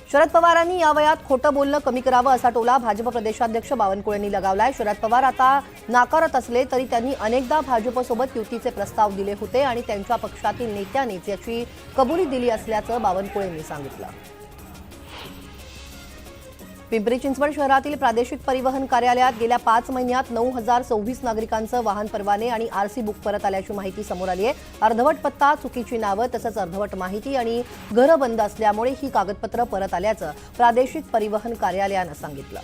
शरद पवारांनी या वयात खोटं बोलणं कमी करावं असा टोला भाजप प्रदेशाध्यक्ष बावनकुळेंनी लगावलाय। शरद पवार आता नाकारत असले तरी त्यांनी अनेकदा भाजपसोबत युतीचे प्रस्ताव दिले होते आणि त्यांच्या पक्षातील नेत्यांनीच याची कबुली दिली असल्याचं बावनकुळेंनी सांगितलं। पिंपरी चिंचवड शहरातील प्रादेशिक परिवहन कार्यालयात गेल्या 5 महिन्यात 9026 नागरिकांचं वाहन परवाने आणि आरसी बुक परत आल्याची माहिती समोर आली आहे। अर्धवट पत्ता, चुकीची नावं तसंच अर्धवट माहिती आणि घरं बंद असल्यामुळे ही कागदपत्र परत आल्याचं प्रादेशिक परिवहन कार्यालयानं सांगितलं।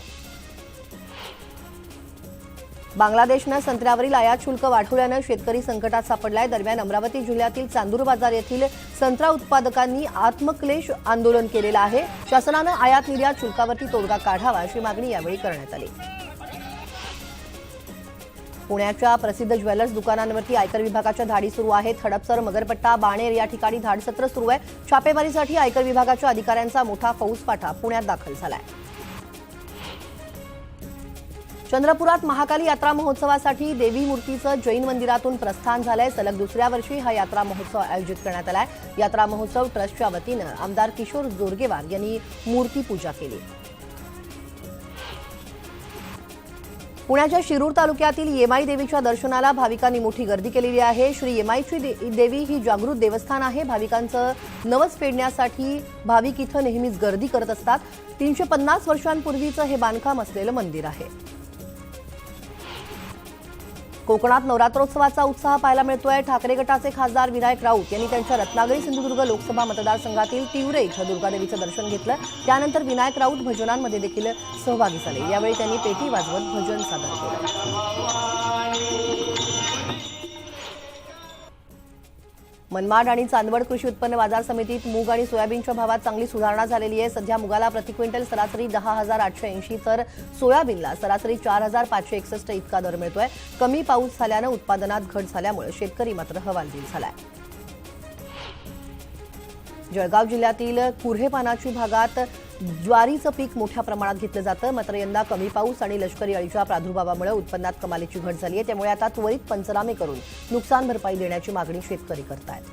बांगलादेशनं संत्र्यावरील आयात शुल्क वाढवल्यानं शेतकरी संकटात सापडलाय। दरम्यान अमरावती जिल्ह्यातील चांदूर बाजार येथील संत्रा उत्पादकांनी आत्मक्लेश आंदोलन केलेलं आहे। शासनानं आयात निर्यात शुल्कावरती तोडगा काढावा अशी मागणी यावेळी करण्यात आली। पुण्याच्या प्रसिद्ध ज्वेलर्स दुकानांवरती आयकर विभागाच्या धाडी सुरू आहेत। हडपसर, मगरपट्टा, बाणेर या ठिकाणी धाडसत्र सुरू आहे। छापेमारीसाठी आयकर विभागाच्या अधिकाऱ्यांचा मोठा फौजफाटा पुण्यात दाखल झालाय। चंद्रपुरात महाकाली यात्रा महोत्सवासाठी देवी मूर्तीचं जैन मंदिरातून प्रस्थान झालंय। सलग दुसऱ्या वर्षी हा यात्रा महोत्सव आयोजित करण्यात आलाय। यात्रा महोत्सव ट्रस्टच्या वतीनं आमदार किशोर जोरगेवार यांनी मूर्ती पूजा केली। पुण्याच्या शिरूर तालुक्यातील येमाई देवीच्या दर्शनाला भाविकांनी मोठी गर्दी केलेली आहे। श्री येमाईची देवी ही जागृत देवस्थान आहे। भाविकांचं नवस फेडण्यासाठी भाविक इथं नेहमीच गर्दी करत असतात। 350 वर्षांपूर्वीचं हे बांधकाम असलेलं मंदिर आहे। कोकणात नवरात्रोत्सवाचा उत्साह पाहायला मिळतोय। ठाकरे गटाचे खासदार विनायक राऊत यांनी त्यांच्या रत्नागिरी सिंधुदुर्ग लोकसभा मतदारसंघातील तिवरे इथं दुर्गादेवीचं दर्शन घेतलं। त्यानंतर विनायक राऊत भजनांमध्ये देखील सहभागी झाले। यावेळी त्यांनी पेटी वाजवत भजन सादर केलं। मनमाड आणि चांदवड कृषी उत्पन्न बाजार समितीत मूग आणि सोयाबीनच्या भावात चांगली सुधारणा झालेली आहे। सध्या मुगाला प्रति क्विंटल सरासरी 10,880 तर सोयाबीनला सरासरी 4,561 इतका दर मिळतोय। कमी पाऊस झाल्यानं उत्पादनात घट झाल्यामुळे शेतकरी मात्र हवालदिल झालाय। जळगाव जिल्ह्यातील कुर्हेपानाची भागात ज्वारीचं पीक मोठ्या प्रमाणात घेतलं जातं। मात्र यंदा कमी पाऊस आणि लष्करी अळीच्या प्रादुर्भावामुळे उत्पन्नात कमालीची घट झाली आहे। त्यामुळे आता त्वरित पंचनामे करून नुकसान भरपाई देण्याची मागणी शेतकरी करतायत।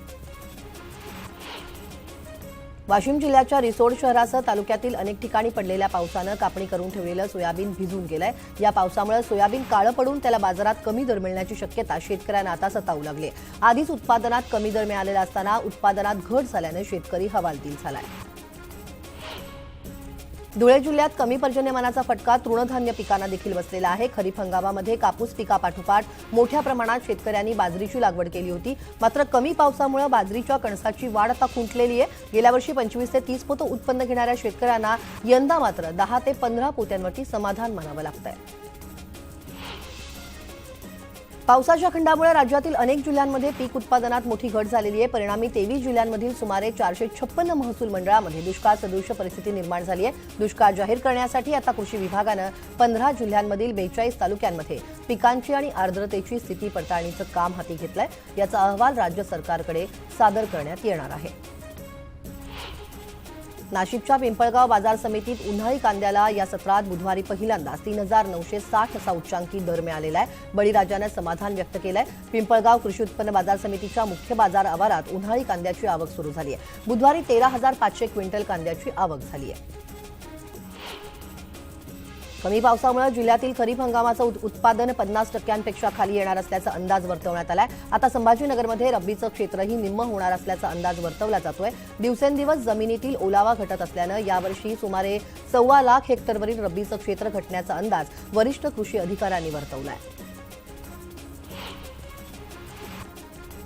वाशिम जिल्ह्याच्या रिसोड शहरासह तालुक्यातील अनेक ठिकाणी पडलेल्या पावसानं कापणी करून ठेवलेलं सोयाबीन भिजून गेलंय। या पावसामुळे सोयाबीन काळं पडून त्याला बाजारात कमी दर मिळण्याची शक्यता शेतकऱ्यांना आता सतावू लागली आहे। आधीच उत्पादनात कमी दर मिळालेला असताना उत्पादनात घट झाल्यानं शेतकरी हवालदिल झालाय। धुळे जिल्ह्यात कमी पर्जन्यमानाचा फटका तृणधान्य पिकांना देखील बसलेला आहे। खरीप हंगामामध्ये कापूस पिकापाठोपाठ मोठ्या प्रमाणात शेतकऱ्यांनी बाजरीची लागवड केली होती। मात्र कमी पावसामुळे बाजरीच्या कणसाची वाढ आता खुंटलेली आहे। गेल्या वर्षी 25 ते 30 पोतं उत्पन्न घेणाऱ्या शेतकऱ्यांना यंदा मात्र 10 ते 15 पोत्यांवरती समाधान मानावं लागतंय। पावसाच्या खंडामुळे राज्यातील अनेक जिल्ह्यांमध्ये पीक उत्पादनात मोठी घट झालेली आहे। परिणामी 23 जिल्ह्यांमधील सुमारे 456 महसूल मंडळामध्ये दुष्काळ सदृश परिस्थिती निर्माण झाली आहे। दुष्काळ जाहीर करण्यासाठी आता कृषी विभागानं 15 जिल्ह्यांमधील 42 तालुक्यांमध्ये पिकांची आणि आर्द्रतेची स्थिती पडताळणीचं काम हाती घेतलंय। याचा अहवाल राज्य सरकारकडे सादर करण्यात येणार आहे। नाशिकच्या पिंपळगाव बाजार समितीत उन्हाळी कांद्याला या सत्रात बुधवारी पहिल्यांदाच 3,960 असा उच्चांकी दर मिळालेला आहे। बळीराजानं समाधान व्यक्त केलंय। पिंपळगाव कृषी उत्पन्न बाजार समितीच्या मुख्य बाजार आवारात उन्हाळी कांद्याची आवक सुरू झाली आहे। बुधवारी 13,500 क्विंटल कांद्याची आवक झाली आहे। कमी पावसामुळे जिल्ह्यातील खरीप हंगामाचं उत्पादन 50% खाली येणार असल्याचा अंदाज वर्तवण्यात आलाय। आता संभाजीनगरमध्ये रब्बीचं क्षेत्रही निम्म होणार असल्याचा अंदाज वर्तवला जातोय। दिवसेंदिवस जमिनीतील ओलावा घटत असल्यानं यावर्षी सुमारे 1.25 लाख हेक्टरवरील रब्बीचं क्षेत्र घटण्याचा अंदाज वरिष्ठ कृषी अधिकाऱ्यांनी वर्तवलाय।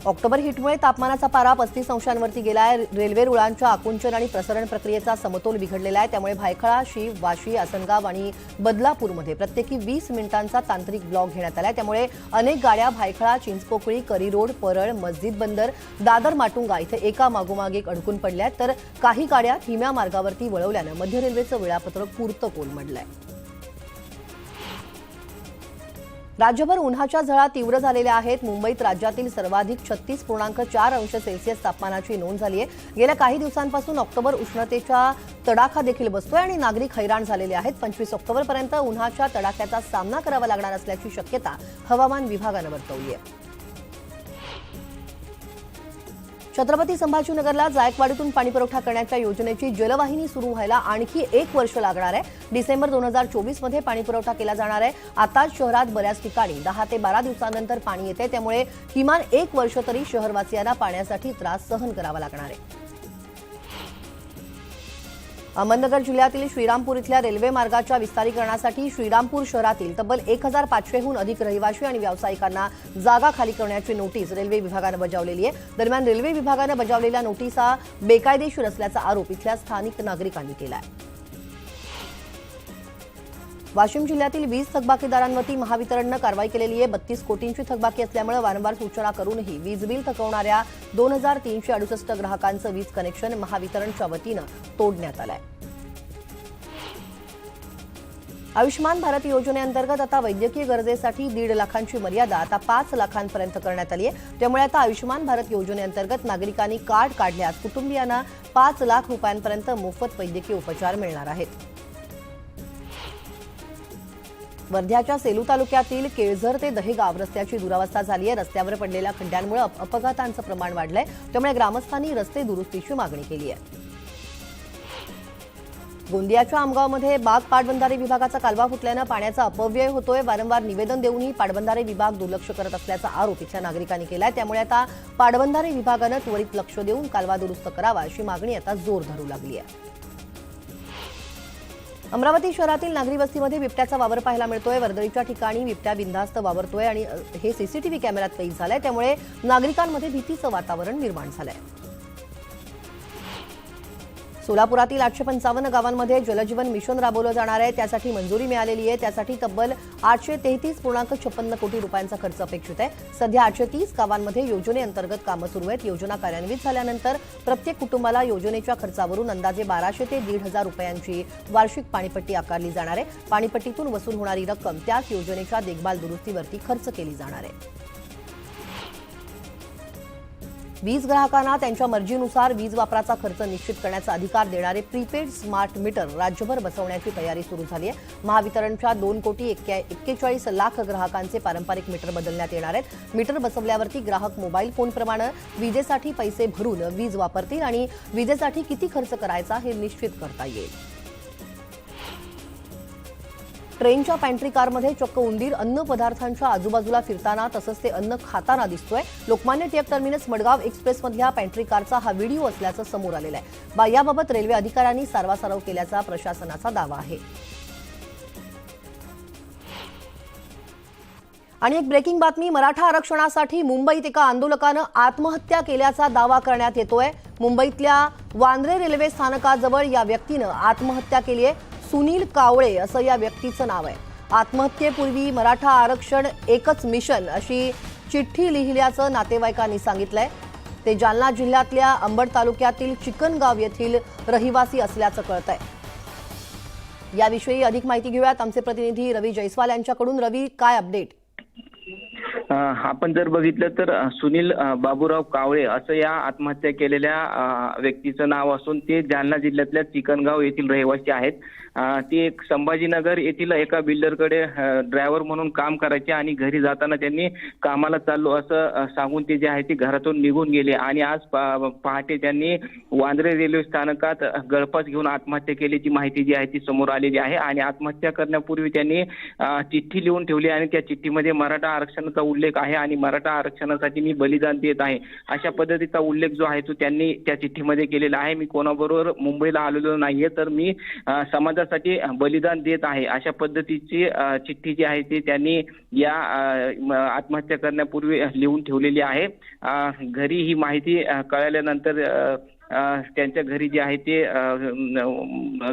ऑक्टोबर हिटमुळे तापमानाचा पारा 35 अंशांवरती गेलाय। रेल्वे रुळांच्या आकुंचन आणि प्रसरण प्रक्रियेचा समतोल बिघडलेला आहे। त्यामुळे भायखळा, शीव, वाशी, आसनगाव आणि बदलापूरमध्ये प्रत्येकी 20 मिनिटांचा तांत्रिक ब्लॉक घेण्यात आलाय। त्यामुळे अनेक गाड्या भायखळा, चिंचपोकळी, करी रोड, परळ, मस्जिद बंदर, दादर माटुंगा इथे एका मागोमाग एक अडकून पडल्या तर काही गाड्या धीम्या मार्गावरती वळवल्यानं मध्य रेल्वेचं वेळापत्रक पुरतं कोलमडलंय। राज्यभर उन्हाच्या झळा तीव्र झालेल्या आहेत। मुंबईत राज्यातील सर्वाधिक 36.4 अंश सेल्सिअस तापमानाची नोंद झाली आहे। गेल्या काही दिवसांपासून ऑक्टोबर उष्णतेचा तडाखा देखील बसतोय आणि नागरिक हैराण झालेले आहेत। 25 ऑक्टोबरपर्यंत उन्हाच्या तडाख्याचा सामना करावा लागणार असल्याची शक्यता हवामान विभागानं वर्तवली आहे। छत्रपती संभाजीनगरला जायकवाडीतून पाणीपुरवठा करण्याच्या योजनेची जलवाहिनी सुरू व्हायला आणखी 1 वर्ष लागणार आहे. डिसेंबर 2024 मध्ये पाणीपुरवठा केला जाणार आहे. आताच शहरात बऱ्याच ठिकाणी 10 ते 12 दिवसांनंतर पाणी येते, त्यामुळे किमान 1 वर्ष तरी शहरवासियांना पाण्यासाठी त्रास सहन करावा लागणार आहे. अहमदनगर जिल्ह्यातील श्रीरामपूर इथल्या रेल्वे मार्गाच्या विस्तारीकरणासाठी श्रीरामपूर शहरातील तब्बल 1500हून अधिक रहिवाशी आणि व्यावसायिकांना जागा खाली करण्याची नोटीस रेल्वे विभागानं बजावलेली आहे. दरम्यान रेल्वे विभागानं बजावलेल्या नोटिसा बेकायदेशीर असल्याचा आरोप इथल्या स्थानिक नागरिकांनी केला आहे. वाशिम जिल्ह्यातील वीज थकबाकीदारांवरती महावितरणनं कारवाई केलेली आहे. 32 कोटींची थकबाकी असल्यामुळे वारंवार सूचना करूनही वीज बिल थकवणाऱ्या 2368 ग्राहकांचं वीज कनेक्शन महावितरणच्या वतीनं तोडण्यात आलंय. आयुष्मान भारत योजनेअंतर्गत आता वैद्यकीय गरजेसाठी 1.5 लाखांची मर्यादा आता 5 लाखांपर्यंत करण्यात आली आहे. त्यामुळे आता आयुष्मान भारत योजनेअंतर्गत नागरिकांनी कार्ड काढल्यास कुटुंबियांना 5 लाख रुपयांपर्यंत मोफत वैद्यकीय उपचार मिळणार आहेत. वर्ध्याच्या सेलू तालुक्यातील केळझर ते दहेगाव रस्त्याची दुरावस्था झाली आहे. रस्त्यावर पडलेल्या खड्ड्यांमुळे अपघातांचं प्रमाण वाढलंय, त्यामुळे ग्रामस्थांनी रस्ते दुरुस्तीची मागणी केली आहे. गोंदियाच्या आमगावमध्ये बाग पाटबंधारे विभागाचा कालवा फुटल्यानं पाण्याचा अपव्यय होतोय. वारंवार निवेदन देऊनही पाटबंधारे विभाग दुर्लक्ष करत असल्याचा आरोप इथल्या नागरिकांनी केलाय. त्यामुळे आता पाटबंधारे विभागानं त्वरित लक्ष देऊन कालवा दुरुस्त करावा अशी मागणी आता जोर धरू लागली आहे. अमरावती शहरातील नागरी वस्तीमध्ये बिबट्याचा वावर पाहायला मिळतोय. वर्दळीच्या ठिकाणी बिबट्या बिनधास्त वावरतोय आणि हे सीसीटीव्ही कॅमेऱ्यात कैद झालंय, त्यामुळे नागरिकांमध्ये भीतीचं वातावरण निर्माण झालंय. सोलापुरातील 855 गावांमध्ये जलजीवन मिशन राबवलं जाणार आहे. त्यासाठी मंजुरी मिळालेली आहे. त्यासाठी तब्बल 833.56 कोटी रुपयांचा खर्च अपेक्षित आहे. सध्या 830 गावांमध्ये योजनेअंतर्गत कामं सुरू आहेत. योजना कार्यान्वित झाल्यानंतर प्रत्येक कुटुंबाला योजनेच्या खर्चावरून अंदाजे 1200 ते 1,500 रुपयांची वार्षिक पाणीपट्टी आकारली जाणार आहे. पाणीपट्टीतून वसूल होणारी रक्कम त्याच योजनेच्या देखभाल दुरुस्तीवरती खर्च केली जाणार आहे. वीज ग्राहकांना त्यांच्या मर्जीनुसार वीज वापराचा खर्च निश्चित करण्याचा अधिकार देणारे प्रीपेड स्मार्ट मीटर राज्यभर बसवण्याची तयारी सुरू झाली आहे. महावितरणच्या 2,41,00,000 ग्राहकांचे पारंपरिक मीटर बदलण्यात येणार आहेत. मीटर बसवल्यावरती ग्राहक मोबाईल फोनप्रमाणे विजेसाठी पैसे भरून वीज वापरतील आणि विजेसाठी किती खर्च करायचा हे निश्चित करता येईल. ट्रेनच्या पॅन्ट्री कारमध्ये चक्क उंदीर अन्न पदार्थांच्या आजूबाजूला फिरताना तसंच ते अन्न खाताना दिसतोय. लोकमान्य टिळक टर्मिनस मडगाव एक्सप्रेसमधल्या पॅन्ट्री कारचा हा व्हिडिओ असल्याचं समोर आलेलं आहे. याबाबत रेल्वे अधिकाऱ्यांनी सारवासारव केल्याचा प्रशासनाचा दावा आहे. आणि एक ब्रेकिंग बातमी, मराठा आरक्षणासाठी मुंबईत एका आंदोलकानं आत्महत्या केल्याचा दावा करण्यात येतोय. मुंबईतल्या वांद्रे रेल्वे स्थानकाजवळ या व्यक्तीनं आत्महत्या केली आहे. सुनील कावळे असं या व्यक्तीचं नाव आहे. आत्महत्येपूर्वी मराठा आरक्षण एकच मिशन अशी चिठ्ठी लिहिल्याचं नातेवाईकांनी सांगितलंय. ते जालना जिल्ह्यातल्या अंबड तालुक्यातील चिकनगाव येथील रहिवासी असल्याचं कळतंय. याविषयी अधिक माहिती घेऊयात आमचे प्रतिनिधी रवी जयस्वाल यांच्याकडून. रवी, काय अपडेट? आपण जर बघितलं तर सुनील बाबूराव कावळे असं या आत्महत्या केलेल्या व्यक्तीचं नाव असून ते जालना जिल्ह्यातल्या चिकनगाव येथील रहिवासी आहेत. ते एक संभाजीनगर येथील एका बिल्डरकडे ड्रायव्हर म्हणून काम करायचे आणि घरी जाताना त्यांनी कामाला चाललो असं सांगून ते जे आहे ते घरातून निघून गेले आणि आज पहाटे त्यांनी वांद्रे रेल्वे स्थानकात गळफास घेऊन आत्महत्या केल्याची माहिती जी आहे ती समोर आलेली आहे. आणि आत्महत्या करण्यापूर्वी त्यांनी चिठ्ठी लिहून ठेवली आणि त्या चिठ्ठीमध्ये मराठा आरक्षणाचा उल्लेख आहे आणि मराठा आरक्षणासाठी मी बलिदान देत आहे अशा पद्धतीचा उल्लेख जो आहे तो त्यांनी त्या चिठ्ठीमध्ये केलेला आहे. मी कोणाबरोबर मुंबईला आलेलो नाहीये, तर मी समाजासाठी बलिदान देत आहे अशा पद्धतीची चिठ्ठी जी आहे ती त्यांनी या आत्महत्या करण्यापूर्वी लिहून ठेवलेली आहे. घरी ही माहिती कळाल्यानंतर त्यांच्या घरी जे आहे ते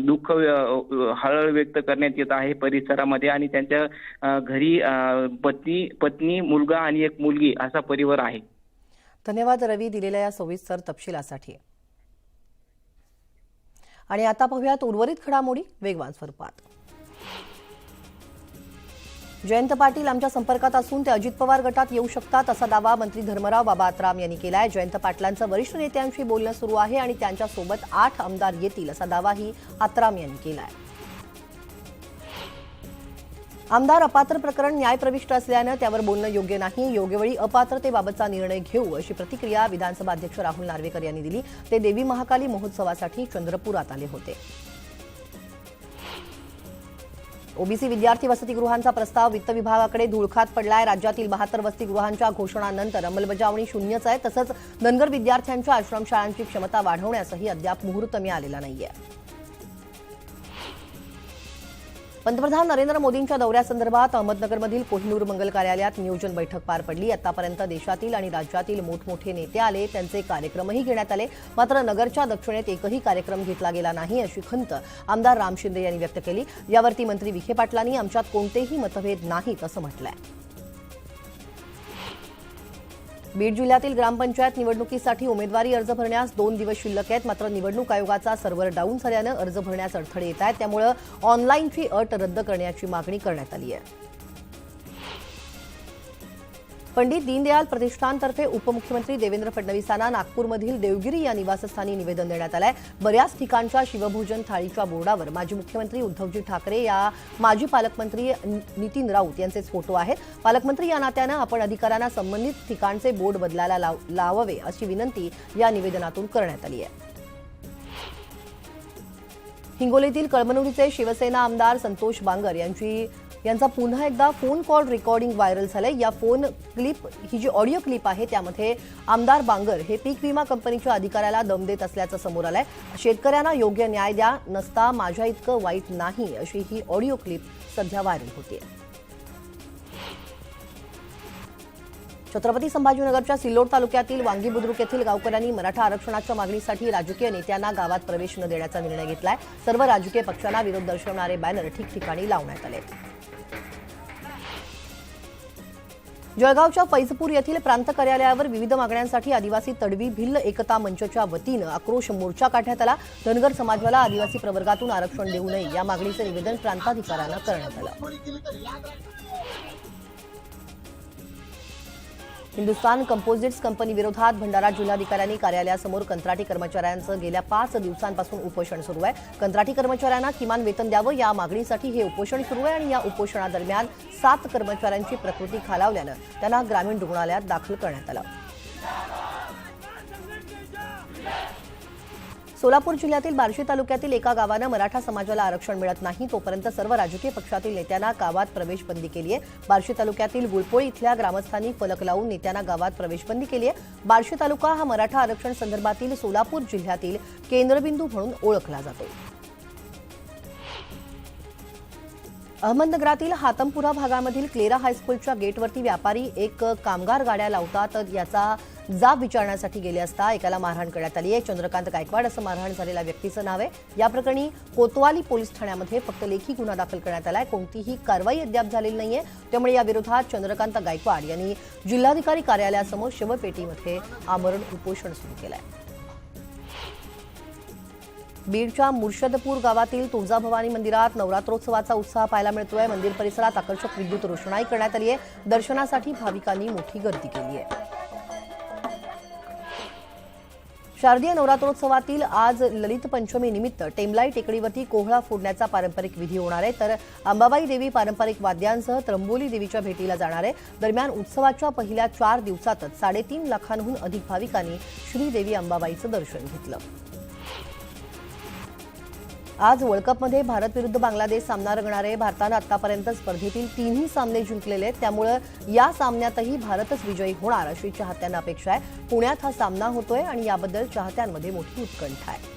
दुःख हळहळ व्यक्त करण्यात येत आहे परिसरामध्ये आणि त्यांच्या घरी पत्नी मुलगा आणि एक मुलगी असा परिवार आहे. धन्यवाद रवी दिलेल्या या सविस्तर तपशिलासाठी. आणि आता पाहूयात उर्वरित घडामोडी वेगवान स्वरूपात. जयंत पाटील आमच्या संपर्कात असून ते अजित पवार गटात येऊ शकतात असा दावा मंत्री धर्मराव बाबा आत्राम यांनी केलाय. जयंत पाटलांचं वरिष्ठ नेत्यांशी बोलणं सुरू आहे आणि त्यांच्यासोबत 8 आमदार येतील असा दावाही आत्राम यांनी केलाय. आमदार अपात्र प्रकरण न्यायप्रविष्ट असल्यानं त्यावर बोलणं योग्य नाही. योग्य वेळी अपात्रतेबाबतचा निर्णय घेऊ अशी प्रतिक्रिया विधानसभा अध्यक्ष राहुल नार्वेकर यांनी दिली. ते देवी महाकाली महोत्सवासाठी चंद्रपुरात आले होते. ओबीसी विद्यार्थी वसतिगृहांचा प्रस्ताव वित्त विभागाकडे धुळखात पडलाय. राज्यातील 72 वसतिगृहांच्या घोषणानंतर अंमलबजावणी शून्यच आहे. तसंच धनगर विद्यार्थ्यांच्या आश्रमशाळांची क्षमता वाढवण्यासही अद्याप मुहूर्त मिळालेला नाहीये. पंतप्रधान नरेंद्र मोदींच्या दौऱ्यासंदर्भात अहमदनगरमधील कोहिनूर मंगल कार्यालयात नियोजन बैठक पार पडली. आतापर्यंत देशातील आणि राज्यातील मोठमोठे नेते आले, त्यांचे कार्यक्रमही घेण्यात आले. मात्र नगरच्या दक्षिणेत एकही कार्यक्रम घेतला गेला नाही अशी खंत आमदार राम शिंदे यांनी व्यक्त केली. यावरती मंत्री विखे पाटलांनी आमच्यात कोणतेही मतभेद नाहीत असं म्हटलंय. बीड जिल्ह्यातील ग्रामपंचायत निवडणुकीसाठी उमेदवारी अर्ज भरण्यास 2 दिवस शिल्लक आहेत. मात्र निवडणूक आयोगाचा सर्व्हर डाऊन झाल्यानं अर्ज भरण्यास अडथळे येत आहेत. त्यामुळे ऑनलाईनची अट रद्द करण्याची मागणी करण्यात आली आहे. पंडित दीनदयाल प्रतिष्ठानतर्फे उपमुख्यमंत्री देवेंद्र फडणवीसांना नागपूरमधील देवगिरी या निवासस्थानी निवेदन देण्यात आलं आहे. बऱ्याच ठिकाणच्या शिवभोजन थाळीच्या बोर्डावर माजी मुख्यमंत्री उद्धवजी ठाकरे या माजी पालकमंत्री नितीन राऊत यांचेच फोटो आहेत. पालकमंत्री या नात्यानं आपण अधिकाऱ्यांना संबंधित ठिकाणचे बोर्ड बदलायला लावावे अशी विनंती या निवेदनातून करण्यात आली आहे. हिंगोलीतील कळमनुरीचे शिवसेना आमदार संतोष बांगर यांचा पुन्हा एकदा फोन कॉल रेकॉर्डिंग व्हायरल झालंय. या फोन क्लिप ही जी ऑडिओ क्लिप आहे त्यामध्ये आमदार बांगर हे पीक विमा कंपनीच्या अधिकाऱ्याला दम देत असल्याचं समोर आलंय. शेतकऱ्यांना योग्य न्याय द्या, नसता माझ्या इतकं वाईट नाही अशी ही ऑडिओ क्लिप सध्या व्हायरल होतीये. छत्रपती संभाजीनगरच्या सिल्लोड तालुक्यातील वांगी बुद्रुक येथील गावकऱ्यांनी मराठा आरक्षणाच्या मागणीसाठी राजकीय नेत्यांना गावात प्रवेश न देण्याचा निर्णय घेतलाय. सर्व राजकीय पक्षांना विरोध दर्शवणारे बॅनर ठिकठिकाणी लावण्यात आले. जळगावच्या फैजपूर येथील प्रांत कार्यालयावर विविध मागण्यांसाठी आदिवासी तडवी भिल्ल एकता मंचच्या वतीनं आक्रोश मोर्चा काढण्यात आला. धनगर समाजाला आदिवासी प्रवर्गातून आरक्षण देऊ नये या मागणीचं निवेदन प्रांताधिकाऱ्यांना करण्यात आलं. हिंदुस्थान कंपोजिट्स कंपनी विरोधात भंडारा जिल्हाधिकाऱ्यांनी कार्यालयासमोर कंत्राटी कर्मचाऱ्यांचं गेल्या 5 दिवसांपासून उपोषण सुरू आहे. कंत्राटी कर्मचाऱ्यांना किमान वेतन द्यावं या मागणीसाठी हे उपोषण सुरू आहे आणि या उपोषणादरम्यान 7 कर्मचाऱ्यांची प्रकृती खालावल्यानं त्यांना ग्रामीण रुग्णालयात दाखल करण्यात आलं. सोलापूर जिल्ह्यातील बार्शी तालुक्यातील एका गावानं मराठा समाजाला आरक्षण मिळत नाही तोपर्यंत सर्व राजकीय पक्षातील नेत्यांना गावात प्रवेशबंदी केली आहे. बार्शी तालुक्यातील गुळपोळी इथल्या ग्रामस्थांनी फलक लावून नेत्यांना गावात प्रवेशबंदी केली आहे. बार्शी तालुका हा मराठा आरक्षण संदर्भातील सोलापूर जिल्ह्यातील केंद्रबिंदू म्हणून ओळखला जातो. अहमदनगरातील हातमपुरा भागामधील क्लेरा हायस्कूलच्या गेटवरती व्यापारी एक कामगार गाड्या लावतात याचा जाब विचारण्यासाठी गेले असता एकाला मारहाण करण्यात आली आहे. चंद्रकांत गायकवाड असं मारहाण झालेल्या व्यक्तीचं नाव आहे. या प्रकरणी कोतवाली पोलीस ठाण्यामध्ये फक्त लेखी गुन्हा दाखल करण्यात आलाय. कोणतीही कारवाई अद्याप झालेली नाहीये. त्यामुळे या विरोधात चंद्रकांत गायकवाड यांनी जिल्हाधिकारी कार्यालयासमोर शवपेटीमध्ये आमरण उपोषण सुरू केलंय. बीडच्या मुर्शदपूर गावातील तुळजाभवानी मंदिरात नवरात्रोत्सवाचा उत्साह पाहायला मिळतोय. मंदिर परिसरात आकर्षक विद्युत रोषणाई करण्यात आली आहे. दर्शनासाठी भाविकांनी मोठी गर्दी केली आहे. शारदीय नवरात्रोत्सवातील आज ललित पंचमी निमित्त टेमलाई टेकडीवरती कोहळा फोडण्याचा पारंपरिक विधी होणार आहे. तर अंबाबाई देवी पारंपरिक वाद्यांसह त्र्यंबोली देवीच्या भेटीला जाणार आहे. दरम्यान उत्सवाच्या पहिल्या 4 दिवसातच 3.5 लाखांहून अधिक भाविकांनी श्रीदेवी अंबाबाईचं दर्शन घेतलं. आज वर्ल्ड कपमध्ये भारत विरुद्ध बांगलादेश सामना रंगणार आहे. भारतानं आतापर्यंत स्पर्धेतील 3ही सामने जिंकलेले आहेत. त्यामुळे या सामन्यातही भारतच विजयी होणार अशी चाहत्यांना अपेक्षा आहे. पुण्यात हा सामना होतोय आणि याबद्दल चाहत्यांमध्ये मोठी उत्कंठा आहे.